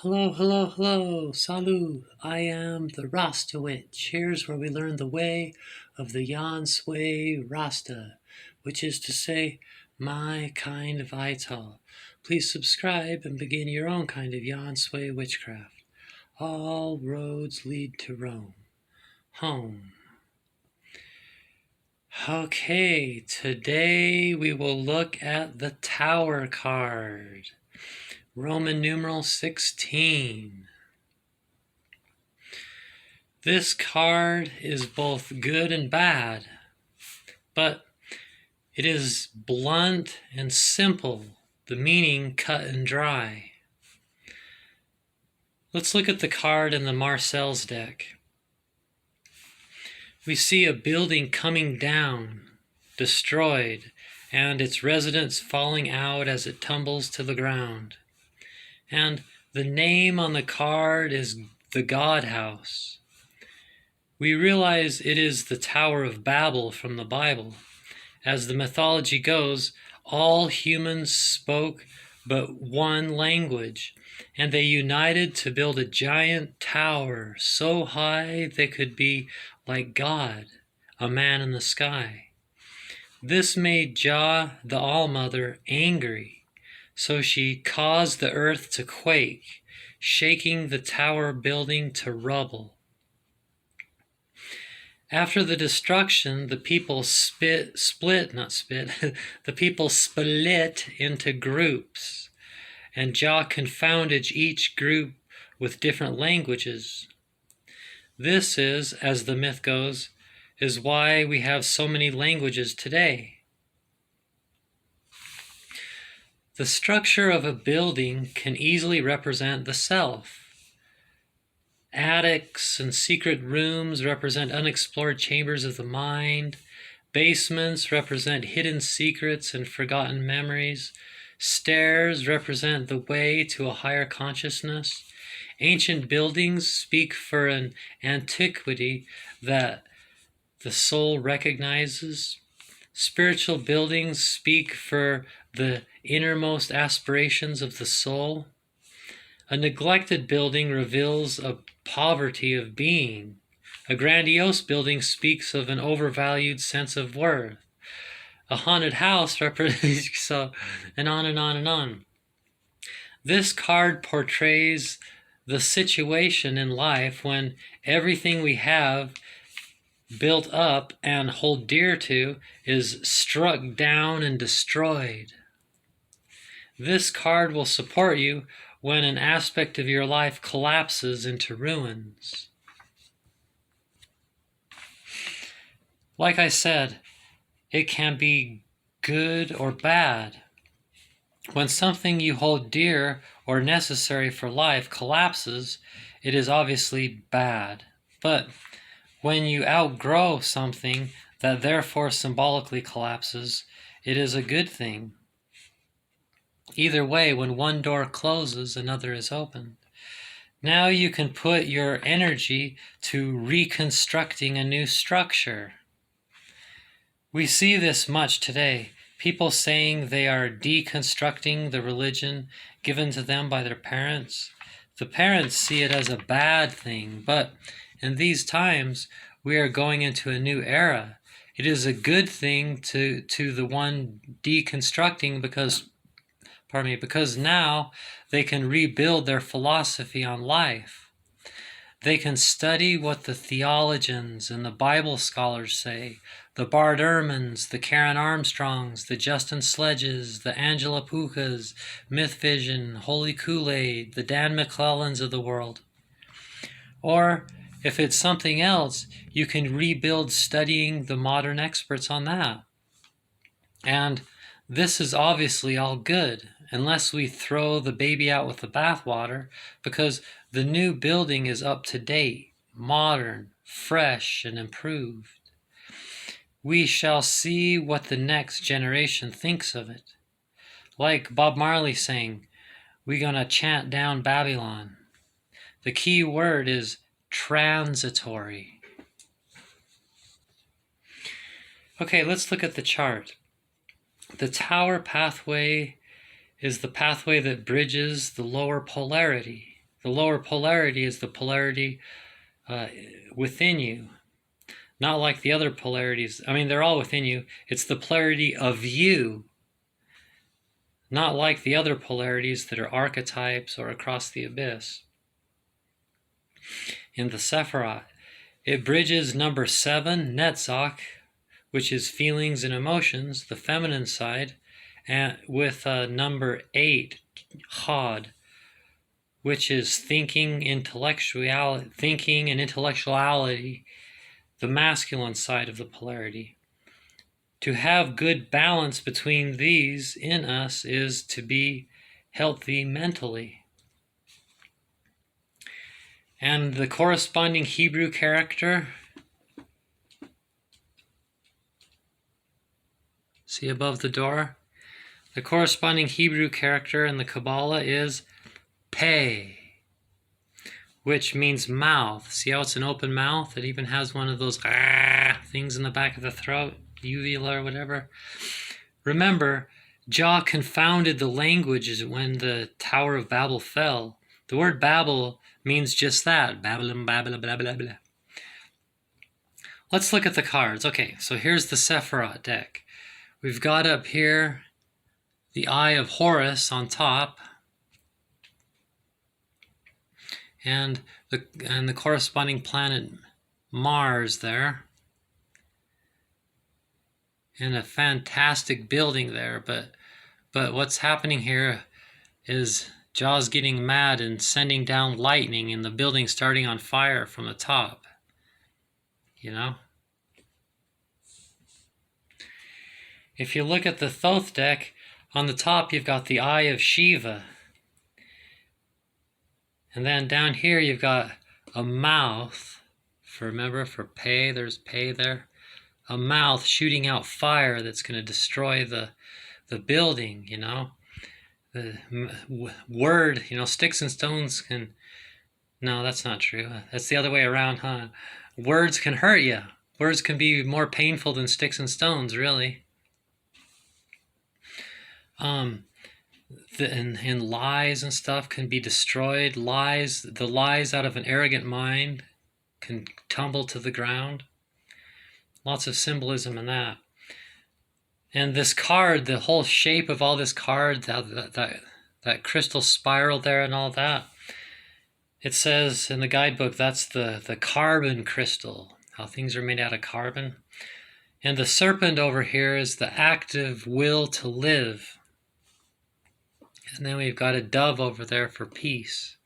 Hello, hello, hello, salut. I am the Rasta Witch. Here's where we learn the way of the Yan Sui Rasta, which is to say, my kind of Ital. Please subscribe and begin your own kind of Yan Sui witchcraft. All roads lead to Rome. Home. Okay, today we will look at the Tower card. Roman numeral 16. This card is both good and bad, but it is blunt and simple, the meaning cut and dry. Let's look at the card in the Marcel's deck. We see a building coming down, destroyed, and its residents falling out as it tumbles to the ground. And the name on the card is the God House. We realize it is the Tower of Babel from the Bible. As the mythology goes, all humans spoke but one language, and they united to build a giant tower so high they could be like God, a man in the sky. This made Jah, the All-Mother, angry. So she caused the earth to quake, shaking the tower building to rubble. After the destruction, the people split into groups, and Jah confounded each group with different languages. This is, as the myth goes, is why we have so many languages today. The structure of a building can easily represent the self. Attics and secret rooms represent unexplored chambers of the mind. Basements represent hidden secrets and forgotten memories. Stairs represent the way to a higher consciousness. Ancient buildings speak for an antiquity that the soul recognizes. Spiritual buildings speak for the innermost aspirations of the soul. A neglected building reveals a poverty of being. A grandiose building speaks of an overvalued sense of worth. A haunted house represents so, and on and on and on. This card portrays the situation in life when everything we have built up and hold dear to is struck down and destroyed. This card will support you when an aspect of your life collapses into ruins. Like I said, it can be good or bad. When something you hold dear or necessary for life collapses, it is obviously bad. But when you outgrow something that therefore symbolically collapses, it is a good thing. Either way, when one door closes, another is opened. Now you can put your energy to reconstructing a new structure. We see this much today. People saying they are deconstructing the religion given to them by their parents. The parents see it as a bad thing, but in these times, we are going into a new era. It is a good thing to the one deconstructing because now they can rebuild their philosophy on life. They can study what the theologians and the Bible scholars say, the Bart Ehrmans, the Karen Armstrongs, the Justin Sledges, the Angela Pukas, Myth Vision, Holy Kool-Aid, the Dan McClellans of the world. Or if it's something else, you can rebuild studying the modern experts on that. And this is obviously all good, unless we throw the baby out with the bathwater, because the new building is up to date, modern, fresh, and improved. We shall see what the next generation thinks of it. Like Bob Marley saying, we're gonna chant down Babylon. The key word is transitory. Okay, let's look at the chart. The tower pathway is the pathway that bridges the lower polarity. The lower polarity is the polarity within you. Not like the other polarities. I mean, they're all within you. It's the polarity of you. Not like the other polarities that are archetypes or across the abyss. In the Sephirot, it bridges number 7, Netzach, which is feelings and emotions, the feminine side, and with number 8, Chod, which is thinking and intellectuality, the masculine side of the polarity. To have good balance between these in us is to be healthy mentally. And the corresponding Hebrew character, see above the door? The corresponding Hebrew character in the Kabbalah is Peh, which means mouth. See how it's an open mouth? It even has one of those things in the back of the throat, uvula or whatever. Remember, Jah confounded the languages when the Tower of Babel fell. The word Babel means just that. Babylon, Babylon, blah, blah, blah. Let's look at the cards. Okay, so here's the Sephirot deck. We've got up here the Eye of Horus on top, and the corresponding planet Mars there, and a fantastic building there. But what's happening here is Jah's getting mad and sending down lightning, and the building starting on fire from the top. You know? If you look at the Thoth deck, on the top you've got the Eye of Shiva. And then down here you've got a mouth, remember for Peh, there's Peh there. A mouth shooting out fire that's going to destroy the building, you know. The word, you know, sticks and stones can... No, that's not true. That's the other way around, huh? Words can hurt you. Words can be more painful than sticks and stones, really. And lies and stuff can be destroyed. The lies out of an arrogant mind can tumble to the ground. Lots of symbolism in that. And this card, the whole shape of all this card, that crystal spiral there and all that, it says in the guidebook that's the carbon crystal, how things are made out of carbon. And the serpent over here is the active will to live. And then we've got a dove over there for peace.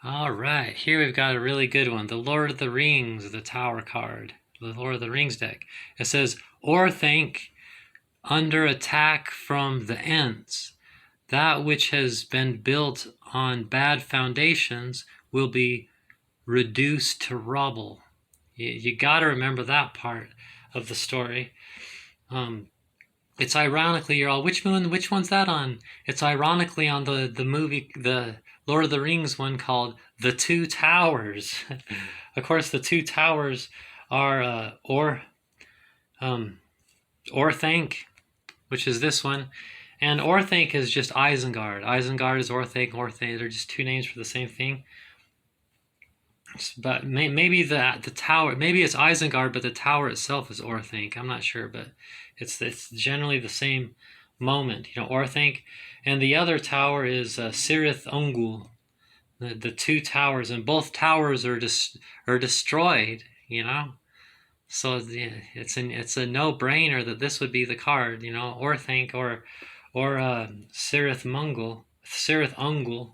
All right, here we've got a really good one. The Lord of the Rings, the Tower card. The Lord of the Rings deck. It says, Orthanc, under attack from the Ents. That which has been built on bad foundations will be reduced to rubble. You got to remember that part of the story. It's ironically, you're all, which one's that on? It's ironically on the movie, the Lord of the Rings one called The Two Towers. Of course, the two towers are Orthanc, which is this one, and Orthanc is just Isengard. Isengard is Orthanc. They're just two names for the same thing. But maybe the tower, maybe it's Isengard, but the tower itself is Orthanc. I'm not sure, but it's generally the same moment, you know, Orthanc. And the other tower is Cirith Ungol, the two towers, and both towers are destroyed, you know. So it's a no-brainer that this would be the card, you know, Orthanc or Cirith Ungol.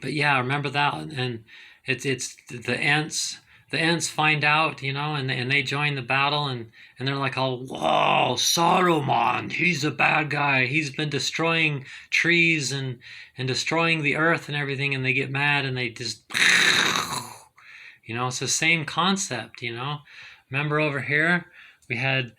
But yeah, remember that, and it's the Ents. The Ents find out, you know, and they join the battle, and they're like, oh, whoa, Saruman, he's a bad guy. He's been destroying trees and destroying the earth and everything, and they get mad and they just, you know, it's the same concept, you know. Remember over here, we had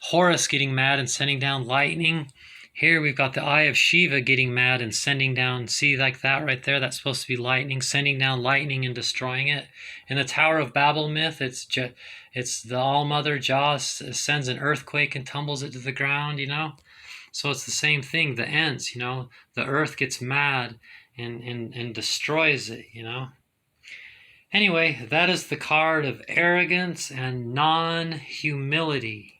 Horus getting mad and sending down lightning. Here we've got the eye of Shiva getting mad and sending down, see like that right there? That's supposed to be lightning, sending down lightning and destroying it. In the Tower of Babel myth, it's the All-Mother Jah sends an earthquake and tumbles it to the ground, So it's the same thing, the Ents, the earth gets mad and destroys it, Anyway, that is the card of arrogance and non-humility.